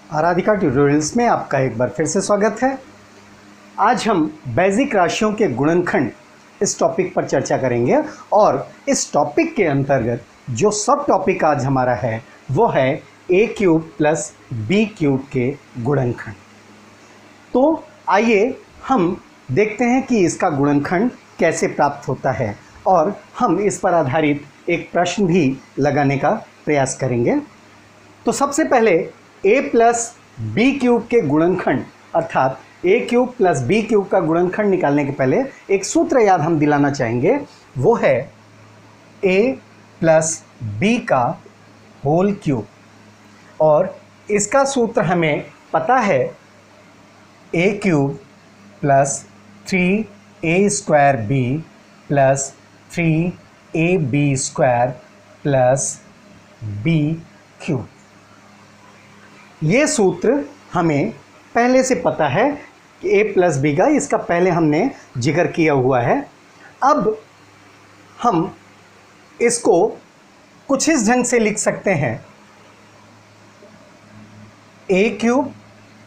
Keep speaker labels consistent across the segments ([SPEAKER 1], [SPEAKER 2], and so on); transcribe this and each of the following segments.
[SPEAKER 1] Aradhika tutorials में आपका एक बार फिर से स्वागत है। आज हम बेसिक राशियों के गुणनखंड इस टॉपिक पर चर्चा करेंगे और इस टॉपिक के अंतर्गत जो सब टॉपिक आज हमारा है वो है a cube plus b cube के गुणनखंड। तो आइए हम देखते हैं कि इसका गुणनखंड कैसे प्राप्त होता है और हम इस पर आधारित एक प्रश्न भी लगाने का प्रयास करेंगे। तो सबसे पहले a प्लस बी क्यूब के गुणनखंड अर्थात a cube plus b cube का गुणनखंड निकालने के पहले एक सूत्र याद हम दिलाना चाहेंगे, वो है a प्लस b का होल क्यूब। और इसका सूत्र हमें पता है a cube plus 3a square b plus 3ab square plus b cube. ये सूत्र हमें पहले से पता है कि a प्लस बी का, इसका पहले हमने जिक्र किया हुआ है। अब हम इसको कुछ इस ढंग से लिख सकते हैं, a cube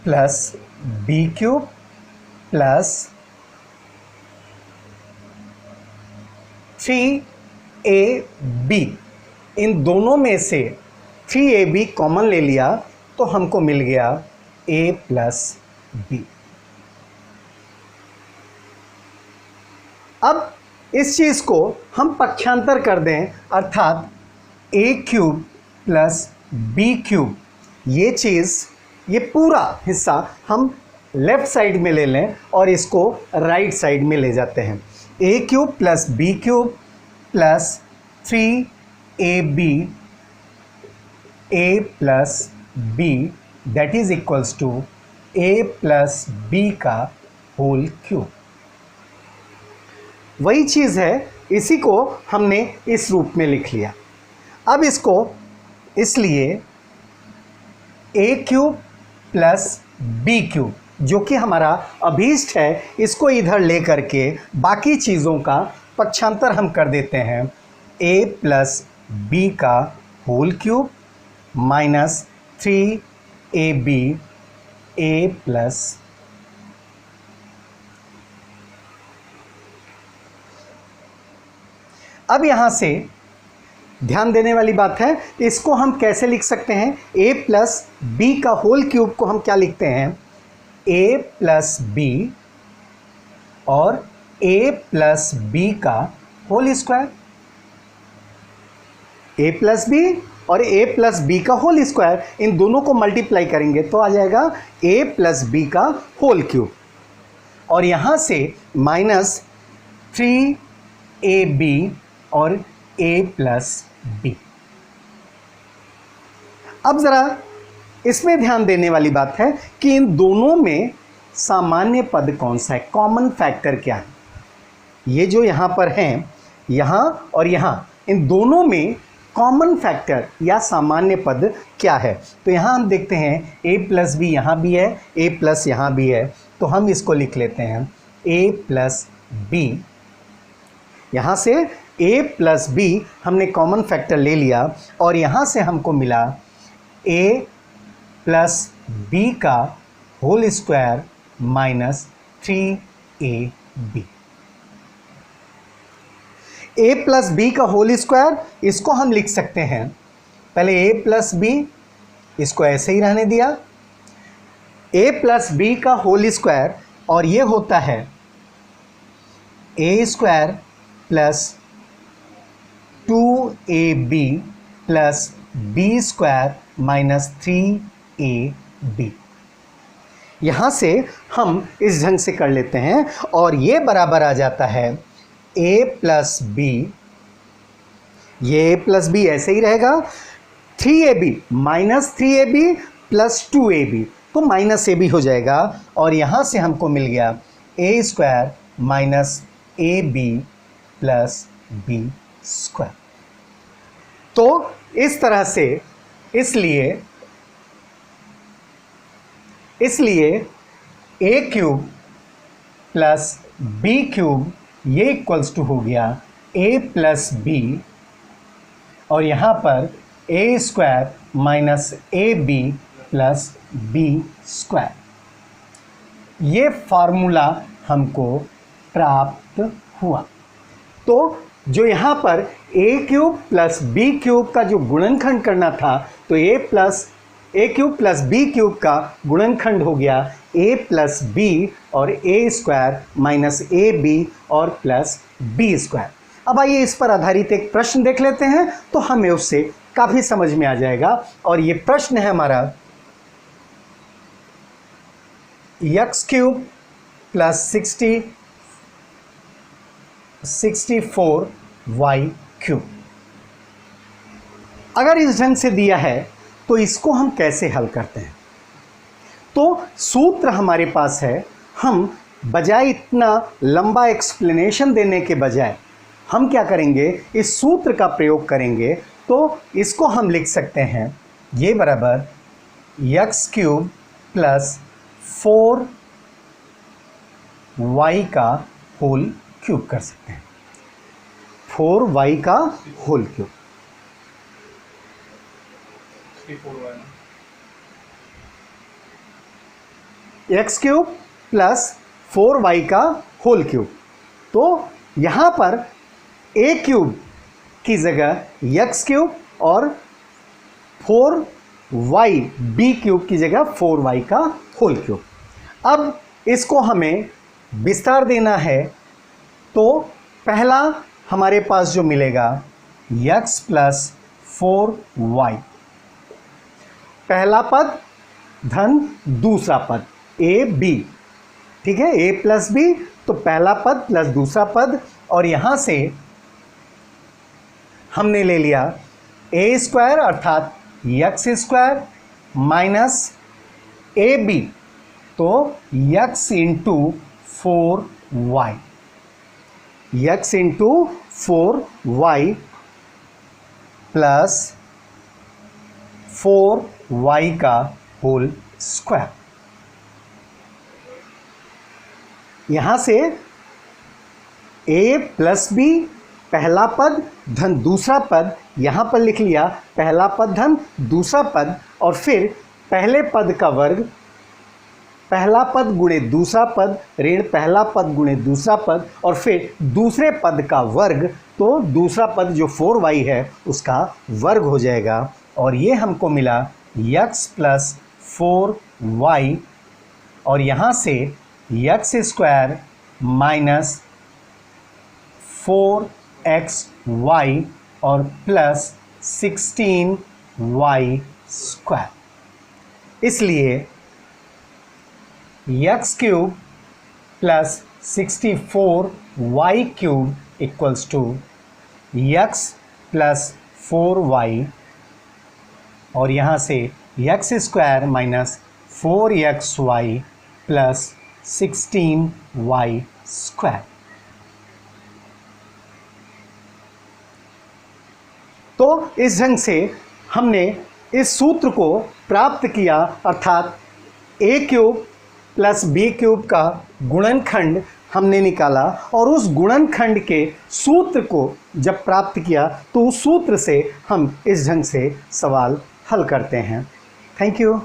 [SPEAKER 1] plus b cube plus 3ab। इन दोनों में से 3ab कॉमन ले लिया तो हमको मिल गया a प्लस बी। अब इस चीज़ को हम पक्षांतर कर दें अर्थात a cube plus b cube, ये चीज़, ये पूरा हिस्सा हम लेफ़्ट साइड में ले लें और इसको राइट साइड में ले जाते हैं। a cube plus b cube plus 3ab a plus b that is equals to a plus b का होल क्यूब। वही चीज़ है, इसी को हमने इस रूप में लिख लिया। अब इसको इसलिए a cube plus b cube जो कि हमारा अभीष्ट है, इसको इधर ले करके बाकी चीज़ों का पक्षांतर हम कर देते हैं। a प्लस b का whole cube minus 3ab a plus. अब यहाँ से ध्यान देने वाली बात है, इसको हम कैसे लिख सकते हैं? a प्लस बी का होल क्यूब को हम क्या लिखते हैं? a प्लस बी और a प्लस बी का whole square. a plus B और a प्लस बी का होल स्क्वायर, इन दोनों को मल्टीप्लाई करेंगे तो आ जाएगा a प्लस बी का होल क्यूब। और यहाँ से माइनस 3ab और a प्लस बी। अब ज़रा इसमें ध्यान देने वाली बात है कि इन दोनों में सामान्य पद कौन सा है, कॉमन फैक्टर क्या है। ये जो यहाँ पर हैं, यहाँ और यहाँ, इन दोनों में कॉमन फैक्टर या सामान्य पद क्या है। तो यहाँ हम देखते हैं a प्लस बी यहाँ भी है, a प्लस यहाँ भी है, तो हम इसको लिख लेते हैं a प्लस बी। यहाँ से a प्लस बी हमने कॉमन फैक्टर ले लिया और यहाँ से हमको मिला a प्लस बी का whole square minus 3ab। a plus B का होल स्क्वायर, इसको हम लिख सकते हैं, पहले a प्लस बी, इसको ऐसे ही रहने दिया, a प्लस बी का होल स्क्वायर, और ये होता है a square plus 2ab plus b square minus 3ab। यहाँ से हम इस ढंग से कर लेते हैं और ये बराबर आ जाता है a प्लस बी, ये a प्लस बी ऐसे ही रहेगा, 3ab minus 3ab plus 2ab, तो माइनस ab हो जाएगा और यहाँ से हमको मिल गया a square minus ab plus b square. तो इस तरह से इसलिए a cube plus b cube ये इक्वल्स टू हो गया a प्लस बी और यहाँ पर a square minus a b plus b square. ये फार्मूला हमको प्राप्त हुआ। तो जो यहाँ पर a cube plus b cube का जो गुणनखंड करना था, तो a cube plus b cube का गुणनखंड हो गया ए प्लस बी और ए स्क्वायर माइनस ए बी और प्लस बी स्क्वायर। अब आइए इस पर आधारित एक प्रश्न देख लेते हैं, तो हमें उससे काफ़ी समझ में आ जाएगा। और ये प्रश्न है हमारा X cube plus 64 Y cube. अगर इस ढंग से दिया है तो इसको हम कैसे हल करते हैं? तो सूत्र हमारे पास है। हम बजाय इतना लंबा एक्सप्लेनेशन देने के बजाय हम क्या करेंगे, इस सूत्र का प्रयोग करेंगे। तो इसको हम लिख सकते हैं, ये बराबर एक्स क्यूब प्लस 4y का होल क्यूब कर सकते हैं। 4y का whole cube, X cube plus 4y का होल क्यूब। तो यहाँ पर ए क्यूब की जगह एक्स क्यूब और 4y बी क्यूब की जगह 4y का होल क्यूब। अब इसको हमें विस्तार देना है, तो पहला हमारे पास जो मिलेगा x प्लस 4y, पहला पद धन दूसरा पद ए बी, ठीक है, ए प्लस बी, तो पहला पद प्लस दूसरा पद। और यहाँ से हमने ले लिया ए स्क्वायर अर्थात x square minus a b, तो x into 4y, x into 4y plus 4y का होल स्क्वायर। यहाँ से a प्लस बी पहला पद धन दूसरा पद, यहाँ पर लिख लिया पहला पद धन दूसरा पद, और फिर पहले पद का वर्ग, पहला पद गुणे दूसरा पद ऋण पहला पद गुणे दूसरा पद, और फिर दूसरे पद का वर्ग, तो दूसरा पद जो 4y है उसका वर्ग हो जाएगा। और ये हमको मिला x प्लस 4y, और यहाँ से एक्स स्क्वायर माइनस 4xy और प्लस 16y स्क्वायर। इसलिए x cube plus 64y cube equals to x plus 4y, और यहाँ से x square minus 4xy plus 16y square. तो इस ढंग से हमने इस सूत्र को प्राप्त किया, अर्थात ए क्यूब प्लस बी क्यूब का गुणनखंड हमने निकाला, और उस गुणनखंड के सूत्र को जब प्राप्त किया तो उस सूत्र से हम इस ढंग से सवाल हल करते हैं। Thank you.